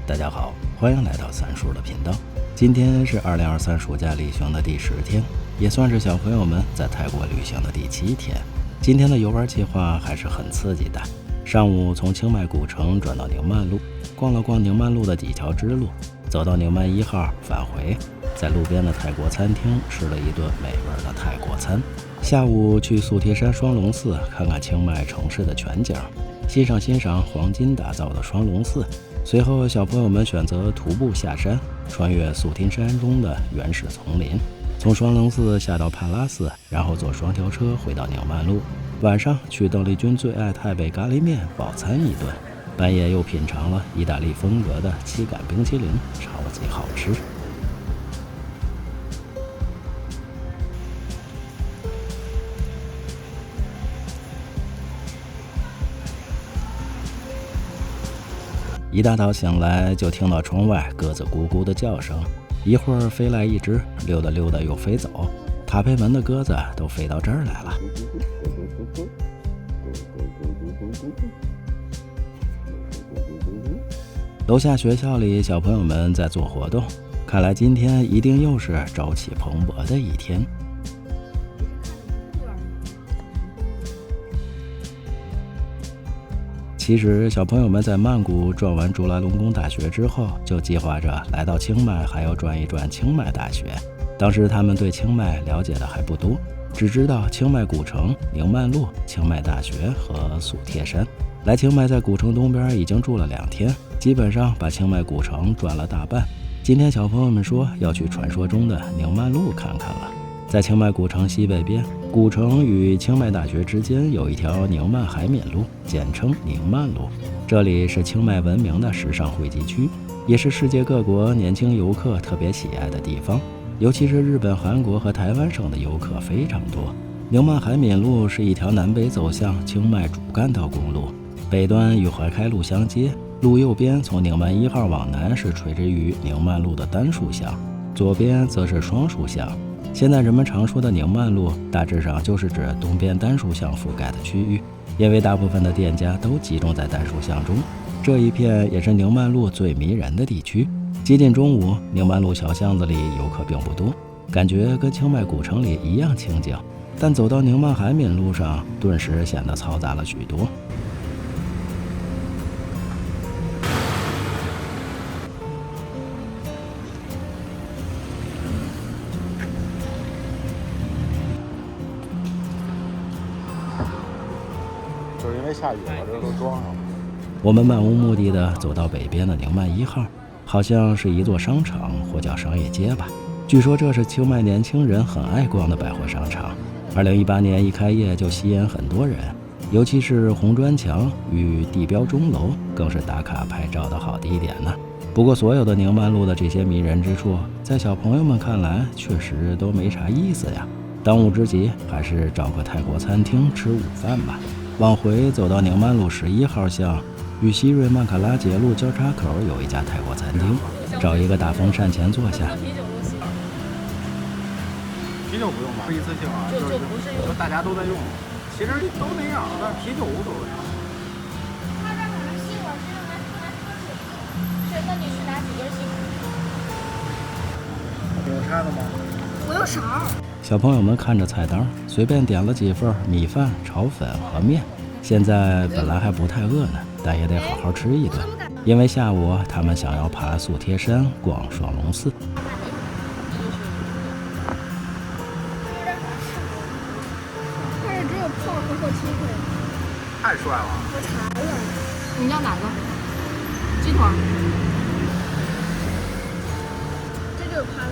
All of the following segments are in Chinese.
大家好，欢迎来到三叔的频道。今天是2023暑假旅行的第10天，也算是小朋友们在泰国旅行的第7天。今天的游玩计划还是很刺激的。上午从清迈古城转到宁曼路，逛了逛宁曼路的几条支路，走到宁曼1号返回，在路边的泰国餐厅吃了一顿美味的泰国餐。下午去素贴山双龙寺看看清迈城市的全景，欣赏黄金打造的双龙寺。随后小朋友们选择徒步下山，穿越素贴山中的原始丛林，从双龙寺下到帕拉寺，然后坐双条车回到宁曼路。晚上去邓丽君最爱泰北咖喱面饱餐一顿，半夜又品尝了意大利风格的气感冰淇淋，超级好吃。一大早醒来就听到窗外鸽子咕咕的叫声，一会儿飞来一只，溜达溜达又飞走，塔佩门的鸽子都飞到这儿来了。楼下学校里小朋友们在做活动，看来今天一定又是朝气蓬勃的一天。其实小朋友们在曼谷转完朱拉隆功大学之后，就计划着来到清迈，还要转一转清迈大学。当时他们对清迈了解的还不多，只知道清迈古城、宁曼路、清迈大学和素贴山。来清迈在古城东边已经住了2天，基本上把清迈古城转了大半。今天小朋友们说要去传说中的宁曼路看看了。在清迈古城西北边，古城与清迈大学之间有一条宁曼海敏路，简称宁曼路。这里是清迈闻名的时尚汇集区，也是世界各国年轻游客特别喜爱的地方，尤其是日本、韩国和台湾省的游客非常多。宁曼海敏路是一条南北走向清迈主干道公路，北端与怀开路相接，路右边从宁曼1号往南是垂直于宁曼路的单数巷，左边则是双数巷。现在人们常说的宁曼路大致上就是指东边单数巷覆盖的区域，因为大部分的店家都集中在单数巷中，这一片也是宁曼路最迷人的地区。接近中午，宁曼路小巷子里游客并不多，感觉跟清迈古城里一样清静，但走到宁曼海敏路上，顿时显得嘈杂了许多。就是因为下雨了，这都装上了。我们漫无目的地走到北边的宁曼1号，好像是一座商场或叫商业街吧。据说这是清迈年轻人很爱逛的百货商场。2018年一开业就吸引很多人，尤其是红砖墙与地标钟楼，更是打卡拍照的好地点呢。不过所有的宁曼路的这些迷人之处，在小朋友们看来确实都没啥意思呀。当务之急还是找个泰国餐厅吃午饭吧。往回走到宁曼路11号巷，与西瑞曼卡拉杰路交叉口有一家泰国餐厅，找一个大风扇前坐下。啤酒不用吧？一次性啊，就大家都在用，其实都那样，但是啤酒无所谓。他这可能吸管是用来喝水。是，那你是拿几根吸管？有叉子吗？我有勺。小朋友们看着菜单，随便点了几份米饭、炒粉和面。现在本来还不太饿呢，但也得好好吃一顿，因为下午他们想要爬素贴山、逛双龙寺。但是只有泡和火鸡腿。太帅了！我馋了。你要哪个？鸡腿。这就是趴菜。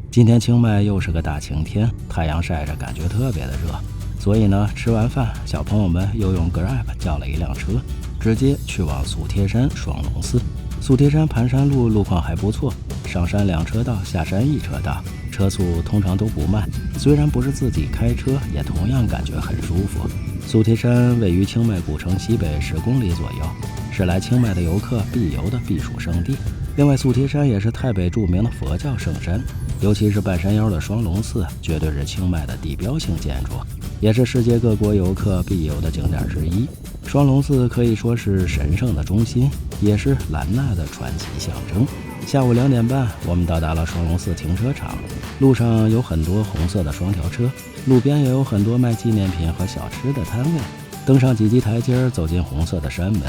今天清迈又是个大晴天，太阳晒着感觉特别的热，所以呢，吃完饭小朋友们又用 Grab 叫了一辆车，直接去往素贴山双龙寺。素贴山盘山路路况还不错，上山2车道，下山1车道，车速通常都不慢，虽然不是自己开车，也同样感觉很舒服。素贴山位于清迈古城西北10公里左右，是来清迈的游客必游的避暑胜地。另外，素贴山也是泰北著名的佛教圣山。尤其是半山腰的双龙寺，绝对是清迈的地标性建筑，也是世界各国游客必游的景点之一。双龙寺可以说是神圣的中心，也是兰纳的传奇象征。下午2点半，我们到达了双龙寺停车场，路上有很多红色的双条车，路边也有很多卖纪念品和小吃的摊位。登上几级台阶，走进红色的山门，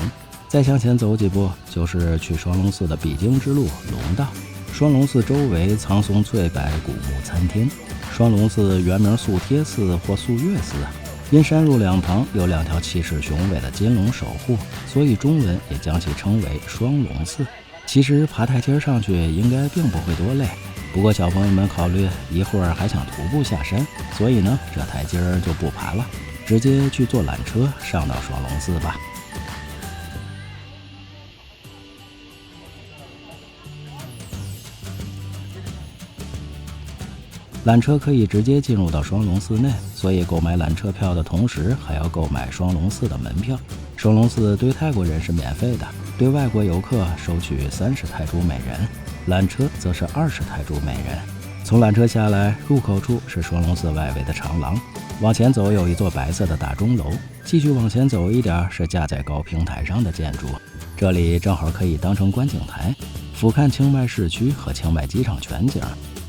再向前走几步，就是去双龙寺的必经之路龙道。双龙寺周围苍松翠柏，古木参天。双龙寺原名素贴寺或素月寺，因山路两旁有2条气势雄伟的金龙守护，所以中文也将其称为双龙寺。其实爬台阶上去应该并不会多累，不过小朋友们考虑一会儿还想徒步下山，所以呢这台阶就不爬了，直接去坐缆车上到双龙寺吧。缆车可以直接进入到双龙寺内，所以购买缆车票的同时还要购买双龙寺的门票。双龙寺对泰国人是免费的，对外国游客收取30泰铢每人，缆车则是20泰铢每人。从缆车下来，入口处是双龙寺外围的长廊，往前走有一座白色的大钟楼，继续往前走一点是架在高平台上的建筑，这里正好可以当成观景台，俯瞰清迈市区和清迈机场全景，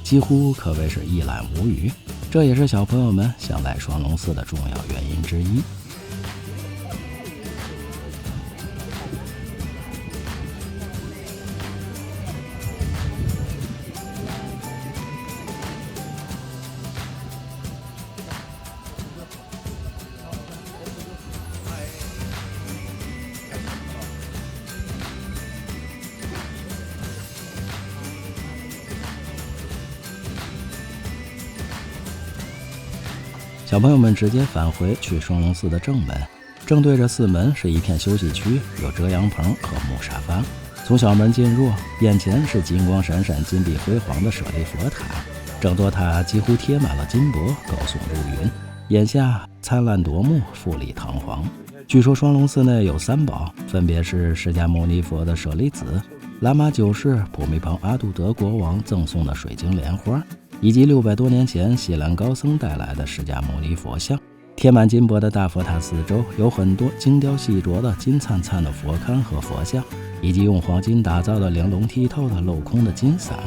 几乎可谓是一览无余。这也是小朋友们想来双龙寺的重要原因之一。小朋友们直接返回去双龙寺的正门，正对着寺门是一片休息区，有遮阳棚和木沙发。从小门进入，眼前是金光闪闪、金碧辉煌的舍利佛塔，整座塔几乎贴满了金箔，高耸入云，眼下灿烂夺目，富丽堂皇。据说双龙寺内有3宝，分别是释迦牟尼佛的舍利子、喇嘛9世普密蓬阿杜德国王赠送的水晶莲花，以及600多年前锡兰高僧带来的释迦牟尼佛像。贴满金箔的大佛塔四周有很多精雕细琢的金灿灿的佛龛和佛像，以及用黄金打造的玲珑剔透的镂空的金伞，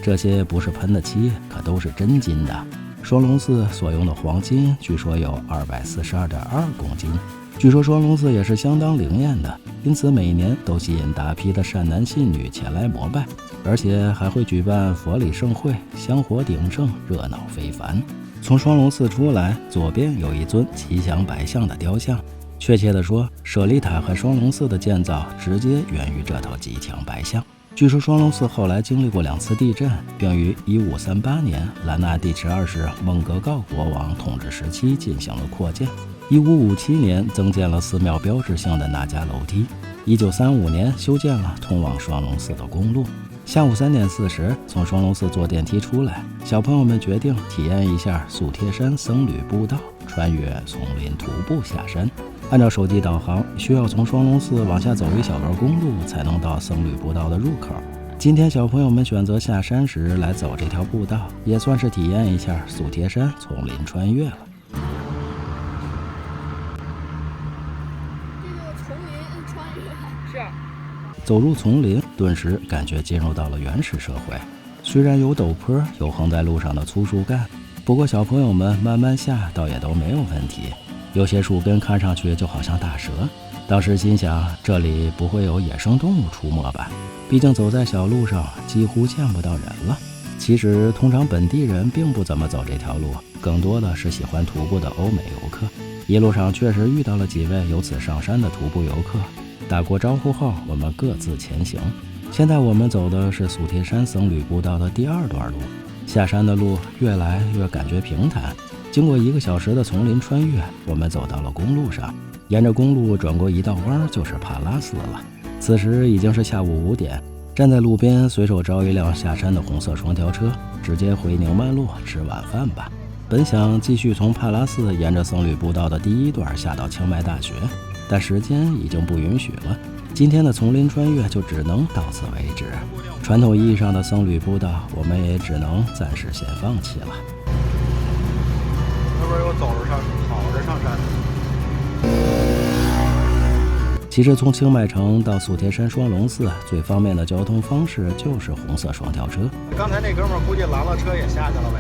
这些不是喷的漆，可都是真金的。双龙寺所用的黄金据说有242.2公斤。据说双龙寺也是相当灵验的，因此每年都吸引大批的善男信女前来膜拜，而且还会举办佛礼盛会，香火鼎盛，热闹非凡。从双龙寺出来，左边有一尊吉祥白象的雕像，确切地说，舍利塔和双龙寺的建造直接源于这头吉祥白象。据说双龙寺后来经历过2次地震，并于1538年兰纳第12世孟格告国王统治时期进行了扩建。1557年增建了寺庙标志性的那迦楼梯，1935年修建了通往双龙寺的公路。下午3点40，从双龙寺坐电梯出来，小朋友们决定体验一下素贴山僧侣步道，穿越丛林徒步下山。按照手机导航，需要从双龙寺往下走一小段公路才能到僧侣步道的入口。今天小朋友们选择下山时来走这条步道，也算是体验一下素贴山丛林穿越了。走入丛林，顿时感觉进入到了原始社会。虽然有陡坡，有横在路上的粗树干，不过小朋友们慢慢下倒也都没有问题。有些树根看上去就好像大蛇，当时心想这里不会有野生动物出没吧？毕竟走在小路上几乎见不到人了。其实通常本地人并不怎么走这条路，更多的是喜欢徒步的欧美游客。一路上确实遇到了几位由此上山的徒步游客，打过招呼后，我们各自前行。现在我们走的是素贴山僧侣步道的第2段路，下山的路越来越感觉平坦。经过1个小时的丛林穿越，我们走到了公路上，沿着公路转过一道弯就是帕拉寺了。此时已经是下午5点，站在路边随手招一辆下山的红色双条车，直接回宁曼路吃晚饭吧。本想继续从帕拉寺沿着僧侣步道的第1段下到清迈大学，但时间已经不允许了。今天的丛林穿越就只能到此为止。传统意义上的僧侣步道，我们也只能暂时先放弃了。那边有走着上，跑着上山。其实从清迈城到素贴山双龙寺最方便的交通方式就是红色双条车。刚才那哥们儿估计拦了车也下去了呗。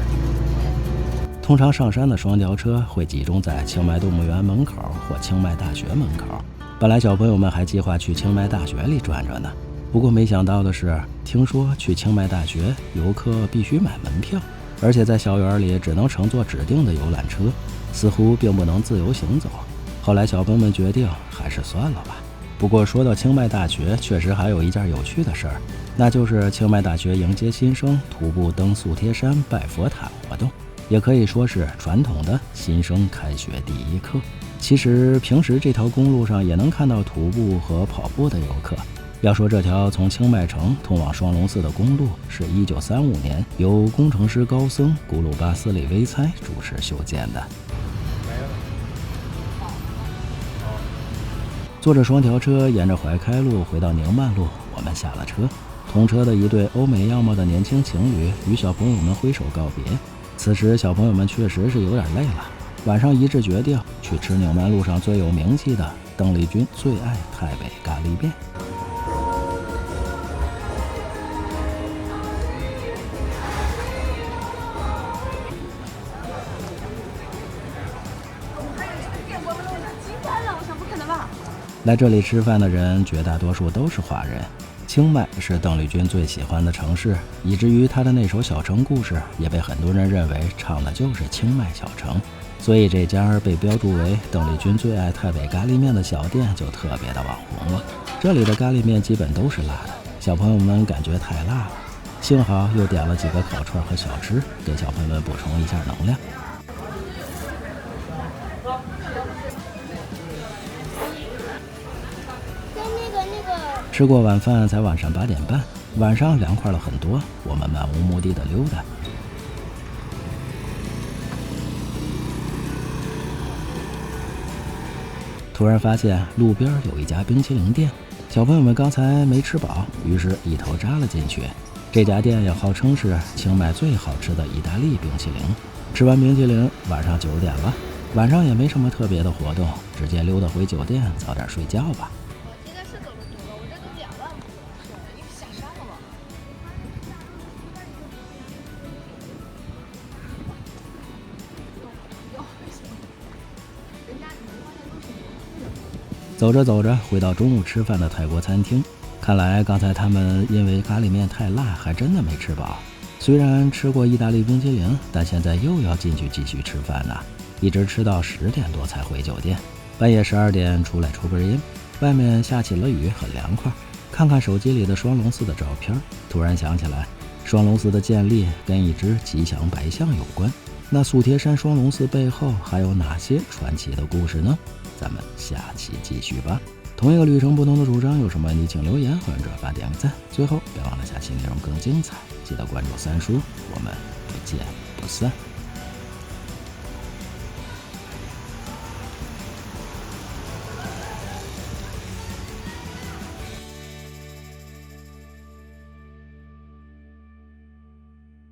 通常上山的双条车会集中在清迈动物园门口或清迈大学门口。本来小朋友们还计划去清迈大学里转转呢，不过没想到的是，听说去清迈大学游客必须买门票，而且在校园里只能乘坐指定的游览车，似乎并不能自由行走。后来小朋友们决定还是算了吧。不过说到清迈大学，确实还有一件有趣的事儿，那就是清迈大学迎接新生徒步登素贴山拜佛塔活动，也可以说是传统的新生开学第一课。其实平时这条公路上也能看到徒步和跑步的游客。要说这条从清迈城通往双龙寺的公路，是1935年由工程师高僧古鲁巴斯里维猜主持修建的。坐着双条车沿着怀开路回到宁曼路，我们下了车。同车的一对欧美样貌的年轻情侣与小朋友们挥手告别。此时小朋友们确实是有点累了，晚上一致决定去吃宁曼路上最有名气的邓丽君最爱台北咖喱面。来这里吃饭的人绝大多数都是华人。清迈是邓丽君最喜欢的城市，以至于她的那首小城故事也被很多人认为唱的就是清迈小城，所以这家被标注为邓丽君最爱台北咖喱面的小店就特别的网红了。这里的咖喱面基本都是辣的，小朋友们感觉太辣了，幸好又点了几个烤串和小吃，给小朋友们补充一下能量。吃过晚饭才晚上8点半，晚上凉快了很多，我们漫无目的的溜达。突然发现路边有一家冰淇淋店，小朋友们刚才没吃饱，于是一头扎了进去。这家店也号称是清迈最好吃的意大利冰淇淋。吃完冰淇淋，晚上9点了，晚上也没什么特别的活动，直接溜达回酒店早点睡觉吧。走着走着，回到中午吃饭的泰国餐厅，看来刚才他们因为咖喱面太辣，还真的没吃饱。虽然吃过意大利冰淇淋，但现在又要进去继续吃饭呢，一直吃到10点多才回酒店。半夜12点出来抽根烟，外面下起了雨，很凉快。看看手机里的双龙寺的照片，突然想起来，双龙寺的建立跟一只吉祥白象有关。那素贴山双龙寺背后还有哪些传奇的故事呢？咱们下期继续吧。同一个旅程，不同的主张，有什么问题请留言或者转发点个赞。最后别忘了下期内容更精彩，记得关注三叔，我们不见不散。